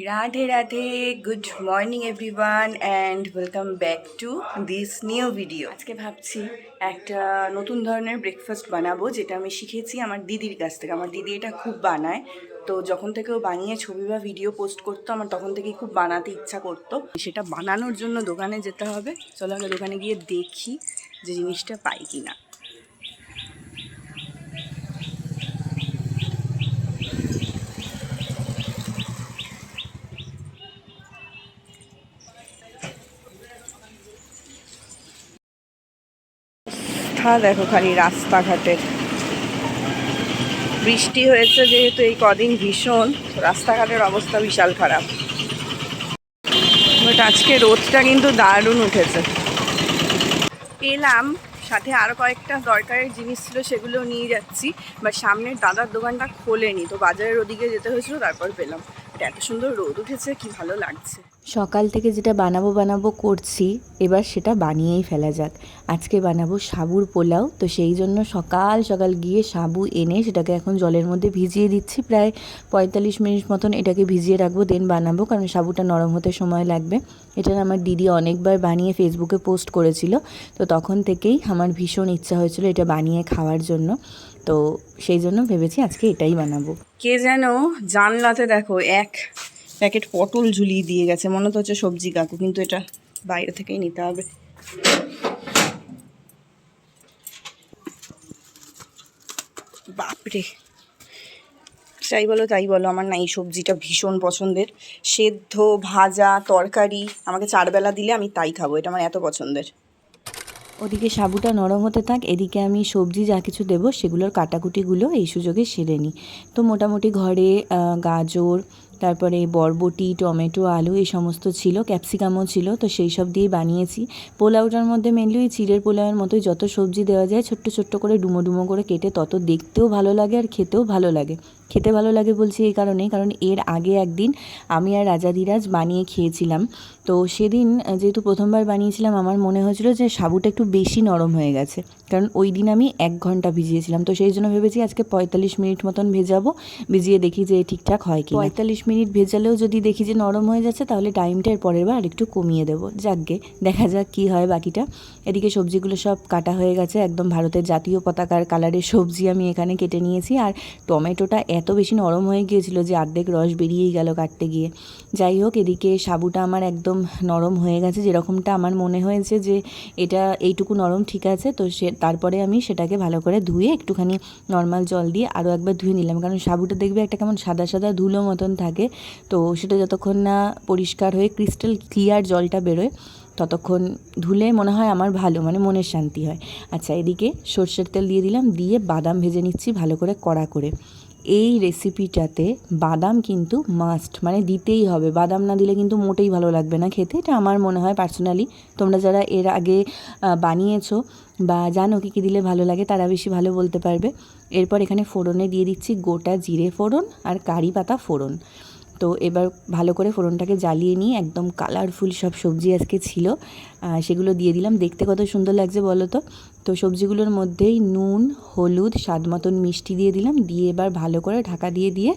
Radhe Radhe, good morning everyone and welcome back to this new video. আজকে ভাবছি একটা নতুন ধরনের ব্রেকফাস্ট বানাবো, যেটা আমি শিখেছি আমার দিদির কাছ থেকে। আমার দিদি এটা খুব বানায়, তো যখন থেকে ও বানিয়ে ছবি বা ভিডিও পোস্ট করতো আমার তখন থেকেই খুব বানাতে ইচ্ছা করতো। সেটা বানানোর জন্য দোকানে যেতে হবে। চলো আগে দোকানে গিয়ে দেখি যে জিনিসটা পাই কি না। দেখো খালি রাস্তাঘাটের, বৃষ্টি হয়েছে যেহেতু এই কদিন ভীষণ, রাস্তাঘাটের অবস্থা বিশাল খারাপ। বাট আজকে রোদটা কিন্তু দারুণ উঠেছে। এলাম, সাথে আরও কয়েকটা দরকারের জিনিস ছিল, সেগুলো নিয়ে যাচ্ছি। বাট সামনের দাদার দোকানটা খোলেনি, তো বাজারের ওদিকে যেতে হয়েছিল, তারপর পেলাম। এটা এত সুন্দর রোদ উঠেছে, কি ভালো লাগছে। সকাল থেকে যেটা বানাবো করছি, এবার সেটা বানিয়েই ফেলা যাক। আজকে বানাবো সাবুর পোলাও। তো সেই জন্য সকাল সকাল গিয়ে সাবু এনে সেটাকে এখন জলের মধ্যে ভিজিয়ে দিচ্ছি। প্রায় 45 মিনিট মতন এটাকে ভিজিয়ে রাখবো, দেন বানাবো, কারণ সাবুটা নরম হতে সময় লাগবে। এটা আমার দিদি অনেকবার বানিয়ে ফেসবুকে পোস্ট করেছিল, তো তখন থেকেই আমার ভীষণ ইচ্ছা হয়েছিল এটা বানিয়ে খাওয়ার জন্য। তো সেই জন্য ভেবেছি আজকে এটাই বানাবো। কে যেন জানলাতে দেখো এক প্যাকেট পটল ঝুলিয়ে দিয়ে গেছে, মনে তো হচ্ছে সবজি কাকু, কিন্তু এটা বাইরে থেকেই নিতে হবে। বাপরে, যাই বলো তাই বলো, আমার না এই সবজিটা ভীষণ পছন্দের। সেদ্ধ, ভাজা, তরকারি, আমাকে 4 বেলা দিলে আমি তাই খাবো, এটা আমার এত পছন্দের। ওদিকে সাবুটা নরম হতে থাক, এদিকে আমি সবজি যা কিছু দেবো সেগুলোর কাটাকুটিগুলো এই সুযোগে সেরে নিই। তো মোটামুটি ঘরে গাজর, তারপরে বরবটি, টমেটো, আলু এই সমস্ত ছিল, ক্যাপসিকামও ছিল, তো সেই সব দিয়েই বানিয়েছি। পোলাওটার মধ্যে মেনলি ওই চিড়ের পোলাওয়ের মতোই যত সবজি দেওয়া যায় ছোট্ট ছোট্ট করে ডুমো ডুমো করে কেটে, তত দেখতেও ভালো লাগে আর খেতেও ভালো লাগে। খেতে ভালো লাগে বলছি এই কারণেই, কারণ এর আগে একদিন আমি আর রাজাধিরাজ বানিয়ে খেয়েছিলাম। তো সেদিন যেহেতু প্রথমবার বানিয়েছিলাম, আমার মনে হয়েছিল যে সাবুটা একটু বেশি নরম হয়ে গেছে, কারণ ওই দিন আমি 1 ঘন্টা ভিজিয়েছিলাম। তো সেই জন্য ভেবেছি আজকে 45 মিনিট মতন ভেজাবো, ভিজিয়ে দেখি যে ঠিকঠাক হয় কি। 45 মিনিট ভেজালেও যদি দেখি যে নরম হয়ে যাচ্ছে, তাহলে টাইমটা এর পরের বার আরেকটু কমিয়ে দেবো। যাকগে, দেখা যাক কি হয় বাকিটা। এদিকে সবজিগুলো সব কাটা হয়ে গেছে, একদম ভারতের জাতীয় পতাকার কালারের সবজি আমি এখানে কেটে নিয়েছি। আর টমেটোটা এত বেশি নরম হয়ে গিয়েছিল যে অর্ধেক রস বেরিয়েই গেল কাটতে গিয়ে। যাই হোক, এদিকে সাবুটা আমার একদম নরম হয়ে গেছে, যেরকমটা আমার মনে হয়েছে যে এটা এইটুকু নরম ঠিক আছে। তো তারপরে আমি সেটাকে ভালো করে ধুয়ে একটুখানি নর্মাল জল দিয়ে আরও একবার ধুয়ে নিলাম, কারণ সাবুটা দেখবে একটা কেমন সাদা সাদা ধুলো মতন থাকে। তো সেটা যতক্ষণ না পরিষ্কার হয়ে ক্রিস্টাল ক্লিয়ার জলটা বেরোয়, ততক্ষণ ধুলে মনে হয় আমার ভালো, মানে মনের শান্তি হয়। আচ্ছা, এদিকে সর্ষের তেল দিয়ে দিলাম, দিয়ে বাদাম ভেজে নিচ্ছি ভালো করে কড়া করে। এই রেসিপিটাতে বাদাম কিন্তু মাস্ট, মানে দিতেই হবে। বাদাম না দিলে কিন্তু মোটেই ভালো লাগবে না খেতে, এটা আমার মনে হয় পার্সোনালি। তোমরা যারা এর আগে বানিয়েছো বা জানো কী কী দিলে ভালো লাগে, তারা বেশি ভালো বলতে পারবে। এরপর এখানে ফোড়নে দিয়ে দিচ্ছি গোটা জিরে ফোড়ন আর কারি পাতা ফোড়ন। তো এবার ভালো করে ফোড়নটাকে জ্বালিয়ে নিয়ে একদম কালারফুল সব সবজি আজকে ছিল, সেগুলো দিয়ে দিলাম। দেখতে কত সুন্দর লাগছে বলো তো। তো সবজিগুলোর মধ্যেই নুন, হলুদ, স্বাদ মতন মিষ্টি দিয়ে দিলাম, দিয়ে এবার ভালো করে ঢাকা দিয়ে দিয়ে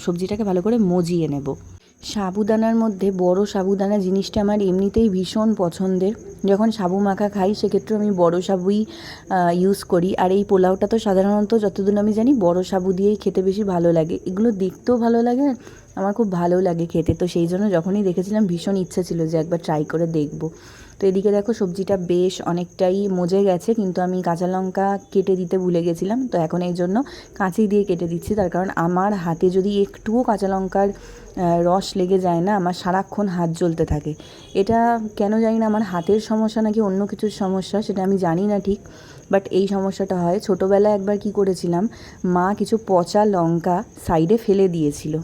সবজিটাকে ভালো করে মজিয়ে নেব। সাবুদানার মধ্যে বড় সাবুদানা জিনিসটা আমার এমনিতেই ভীষণ পছন্দের। যখন সাবু মাখা খাই সেক্ষেত্রে আমি বড় সাবুই ইউজ করি। আর এই পোলাওটা তো সাধারণত যতদূর আমি জানি বড় সাবু দিয়েই খেতে বেশি ভালো লাগে। এগুলো দেখতেও ভালো লাগে, আমার খুব ভালো লাগে খেতে। তো সেই জন্য যখনই দেখেছিলাম ভীষণ ইচ্ছে ছিল যে একবার ট্রাই করে দেখব। তো এদিকে দেখো সবজিটা বেশ অনেকটাই মজে গেছে, কিন্তু আমি কাঁচা লঙ্কা কেটে দিতে ভুলে গেছিলাম। তো এখন এই জন্য কাঁচি দিয়ে কেটে দিচ্ছি, তার কারণ আমার হাতে যদি একটুও কাঁচা লঙ্কার রস লেগে যায় না, আমার সারাক্ষণ হাত জ্বলতে থাকে। এটা কেন জানি না, আমার হাতের সমস্যা নাকি অন্য কিছুর সমস্যা সেটা আমি জানি না ঠিক, বাট এই সমস্যাটা হয়। ছোটোবেলায় একবার কি করেছিলাম, মা কিছু পচা লঙ্কা সাইডে ফেলে দিয়েছিল।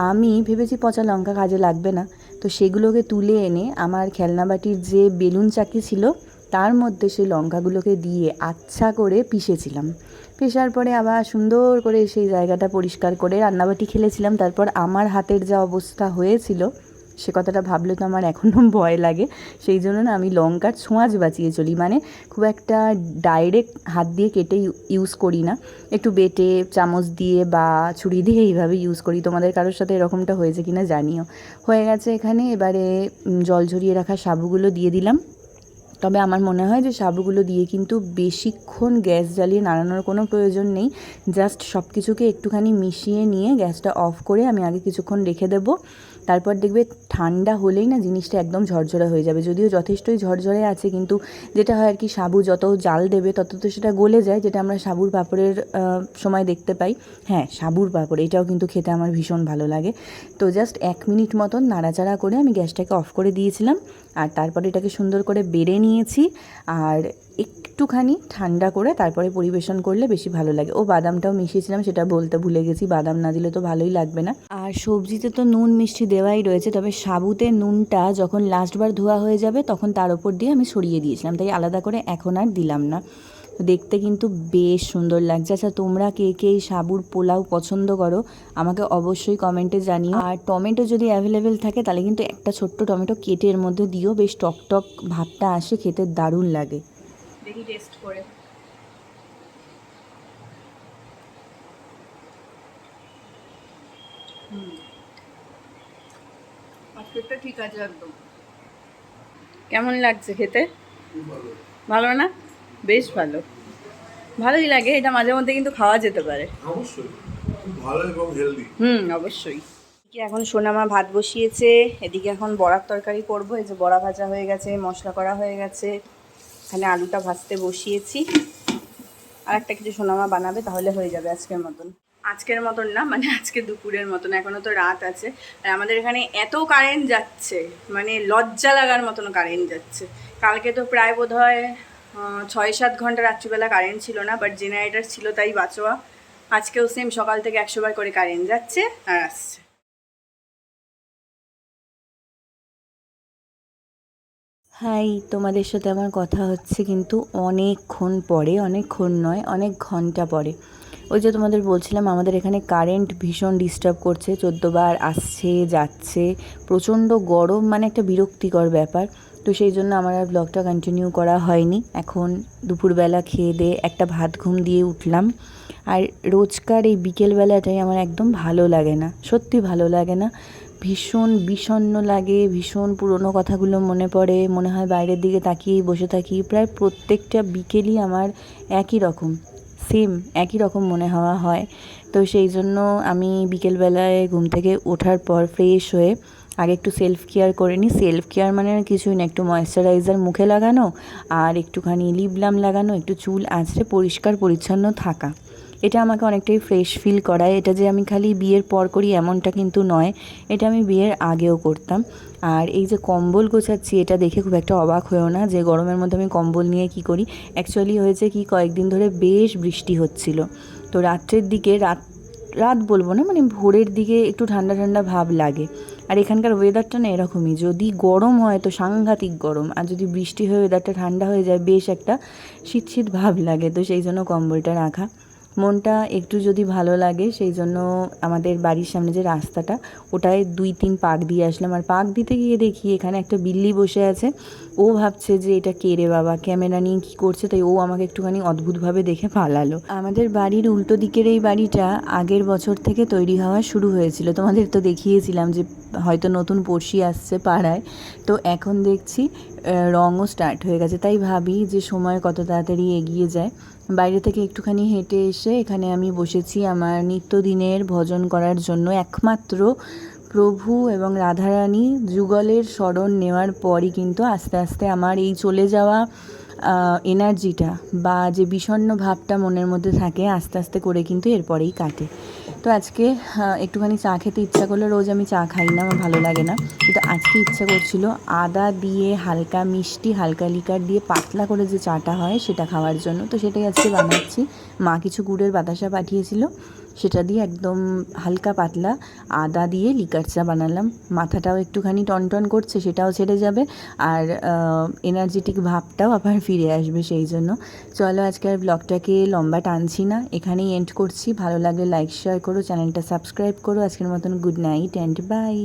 আমি ভেবেছি পচা লঙ্কা কাজে লাগবে না, তো সেগুলোকে তুলে এনে আমার খেলনাবাটির যে বেলুন চাকি ছিল তার মধ্যে সেই লঙ্কাগুলোকে দিয়ে আচ্ছা করে পিষেছিলাম। পেশার পরে আবার সুন্দর করে সেই জায়গাটা পরিষ্কার করে রান্নাবাটি খেলেছিলাম। তারপর আমার হাতের যা অবস্থা হয়েছিল সে কথাটা ভাবলে তো আমার এখনও ভয় লাগে। সেই জন্য না আমি লঙ্কার ছোঁয়াচ বাঁচিয়ে চলি, মানে খুব একটা ডাইরেক্ট হাত দিয়ে কেটে ইউজ করি না, একটু বেটে চামচ দিয়ে বা ছুরি দিয়ে এইভাবে ইউজ করি। তোমাদের কারোর সাথে এরকমটা হয়েছে কি না জানিও। হয়ে গেছে এখানে, এবারে জল ঝরিয়ে রাখা সাবুগুলো দিয়ে দিলাম। তবে আমার মনে হয় যে সাবুগুলো দিয়ে কিন্তু বেশিক্ষণ গ্যাস জ্বালিয়ে নাড়ানোর কোনো প্রয়োজন নেই। জাস্ট সব কিছুকে একটুখানি মিশিয়ে নিয়ে গ্যাসটা অফ করে আমি আগে কিছুক্ষণ রেখে দেবো। তারপর দেখবে ঠান্ডা হলেই না জিনিসটা একদম ঝরঝরে হয়ে যাবে। যদিও যথেষ্টই ঝরঝরে আছে, কিন্তু যেটা হয় আর কি, সাবু যত জাল দেবে তত তো সেটা গলে যায়, যেটা আমরা সাবুর পাঁপড়ের সময় দেখতে পাই। হ্যাঁ, সাবুর পাঁপড় এটাও কিন্তু খেতে আমার ভীষণ ভালো লাগে। তো জাস্ট 1 মিনিট মতন নাড়াচাড়া করে আমি গ্যাসটাকে অফ করে দিয়েছিলাম। আর তারপরে এটাকে সুন্দর করে বেড়ে নিয়েছি, আর একটুখানি ঠান্ডা করে তারপরে পরিবেশন করলে বেশি ভালো লাগে। ও বাদামটাও মিশিয়েছিলাম, সেটা বলতে ভুলে গেছি, বাদাম না দিলে তো ভালোই লাগবে না। আর সবজিতে তো নুন মিষ্টি দেওয়াই রয়েছে, তবে সাবুতে নুনটা যখন লাস্টবার ধোয়া হয়ে যাবে তখন তার ওপর দিয়ে আমি ছড়িয়ে দিয়েছিলাম, তাই আলাদা করে এখন আর দিলাম না। দেখতে কিন্তু বেশ সুন্দর লাগছে। আচ্ছা, তোমরা কে কে এই সাবুর পোলাও পছন্দ করো আমাকে অবশ্যই কমেন্টে জানিও। আর টমেটো যদি অ্যাভেলেবেল থাকে তাহলে কিন্তু একটা ছোট্ট টমেটো কেটে এর মধ্যে দিও, বেশ টক টক ভাবটা আসে, খেতে দারুণ লাগে। দেখি টেস্ট করে। আজকেরটা ঠিক আছে একদম। কেমন লাগছে খেতে? ভালো না? বেশ ভালো, ভালোই লাগে। এটা মাঝে মধ্যে কিন্তু খাওয়া যেতে পারে। অবশ্যই খুব ভালো এবং হেলদি। অবশ্যই। এদিকে এখন সোনামা ভাত বসিয়েছে, এদিকে এখন বড়ার তরকারি করব। এই যে বড়া ভাজা হয়ে গেছে, মশলা করা হয়ে গেছে, এখানে আলুটা ভাজতে বসিয়েছি। আর একটা কিছু সোনামা বানাবে, তাহলে হয়ে যাবে আজকের মতন। আজকের মতন না, মানে আজকে দুপুরের মতন, এখনও তো রাত আছে। আর আমাদের এখানে এত কারেন্ট যাচ্ছে, মানে লজ্জা লাগার মতন কারেন্ট যাচ্ছে। কালকে তো প্রায় বোধহয় 6-7 ঘন্টা রাত্রিবেলা কারেন্ট ছিল না, বাট জেনারেটার ছিল তাই বাঁচোয়া। আজকেও সেম সকাল থেকে 100 বার করে কারেন্ট যাচ্ছে আর আসছে। হাই, তোমাদের সাথে আমার কথা হচ্ছে কিন্তু অনেকক্ষণ পরে, অনেকক্ষণ নয়, অনেক ঘন্টা পরে। ওই যে তোমাদের বলছিলাম আমাদের এখানে কারেন্ট ভীষণ ডিস্টার্ব করছে, 14 বার আসছে যাচ্ছে, প্রচণ্ড গরম, মানে একটা বিরক্তিকর ব্যাপার। তো সেই জন্য আমার আর ব্লগটা কন্টিনিউ করা হয়নি। এখন দুপুরবেলা খেয়ে দিয়ে একটা ভাত ঘুম দিয়ে উঠলাম। আর রোজকার এই বিকেলবেলাটাই আমার একদম ভালো লাগে না, সত্যি ভালো লাগে না। ভীষণ বিষণ্ণ লাগে, ভীষণ পুরনো কথাগুলো মনে পড়ে, মনে হয় বাইরের দিকে তাকিয়েই বসে থাকি। প্রায় প্রত্যেকটা বিকেলই আমার একই রকম, সেম একই রকম মনে হওয়া হয়। তো সেই জন্য আমি বিকেলবেলায় ঘুম থেকে ওঠার পর ফ্রেশ হয়ে আগে একটু সেলফ কেয়ার করে নিই। সেলফ কেয়ার মানে আর কিছুই না, একটু ময়েশ্চারাইজার মুখে লাগানো, আর একটুখানি লিপ বাম লাগানো, একটু চুল আঁচড়ে পরিষ্কার পরিচ্ছন্ন থাকা। এটা আমাকে অনেকটাই ফ্রেশ ফিল করায়। এটা যে আমি খালি বিয়ের পর করি এমনটা কিন্তু নয়, এটা আমি বিয়ের আগেও করতাম। আর এই যে কম্বল গোছাচ্ছি, এটা দেখে খুব একটা অবাক হয়েও না যে গরমের মধ্যে আমি কম্বল নিয়ে কি করি। অ্যাকচুয়ালি হয়েছে কি, কয়েকদিন ধরে বেশ বৃষ্টি হচ্ছিল, তো রাত্রের দিকে রাত বলবো না, মানে ভোরের দিকে একটু ঠান্ডা ঠান্ডা ভাব লাগে। আর এখানকার ওয়েদারটা না এরকমই, যদি গরম হয় তো সাংঘাতিক গরম, আর যদি বৃষ্টি হয়ে ওয়েদারটা ঠান্ডা হয়ে যায় বেশ একটা শীত শীত ভাব লাগে। তো সেই জন্য কম্বলটা রাখা। মনটা একটু যদি ভালো লাগে সেই জন্য আমাদের বাড়ির সামনে যে রাস্তাটা, ওটায় 2-3 পাক দিয়ে আসলাম। আর পাক দিতে গিয়ে দেখি এখানে একটা বিল্লি বসে আছে। ও ভাবছে যে এটা কে রে বাবা, ক্যামেরা নিয়ে কী করছে, তাই ও আমাকে একটুখানি অদ্ভুতভাবে দেখে পালালো। আমাদের বাড়ির উল্টো দিকের এই বাড়িটা আগের বছর থেকে তৈরি হওয়া শুরু হয়েছিল, তোমাদের তো দেখিয়েছিলাম যে হয়তো নতুন পড়শি আসছে পাড়ায়। তো এখন দেখছি রঙও স্টার্ট হয়ে গেছে, তাই ভাবি যে সময় কত তাড়াতাড়ি এগিয়ে যায়। বাইরে থেকে একটুখানি হেঁটে এসে এখানে আমি বসেছি আমার নিত্যদিনের ভজন করার জন্য। একমাত্র প্রভু এবং রাধারানী যুগলের শরণ নেওয়ার পরই কিন্তু আস্তে আস্তে আমার এই চলে যাওয়া এনার্জিটা বা যে বিষণ্ণ ভাবটা মনের মধ্যে থাকে আস্তে আস্তে করে কিন্তু এরপরেই কাটে। তো আজকে একটুখানি চা খেতে ইচ্ছা করলো, রোজ আমি চা খাই না, আমার ভালো লাগে না, কিন্তু আজকে ইচ্ছা করছিল আদা দিয়ে হালকা মিষ্টি, হালকা লিকার দিয়ে পাতলা করে যে চাটা হয় সেটা খাওয়ার জন্য। তো সেটাই আজকে বানাচ্ছি। মা কিছু গুড়ের বাতাসা পাঠিয়েছিল, সেটা দিয়ে একদম হালকা পাতলা আদা দিয়ে লিকার চা বানালাম। মাথাটাও একটুখানি টনটন করছে, সেটাও ছেড়ে যাবে, আর এনার্জেটিক ভাবটাও আবার ফিরে আসবে। সেই জন্য চলো আজকে আর ব্লগটাকে লম্বা টানছি না, এখানেই এন্ড করছি। ভালো লাগলে লাইক শেয়ার করো, চ্যানেলটা সাবস্ক্রাইব করো। আজকের মতন গুড নাইট অ্যান্ড বাই।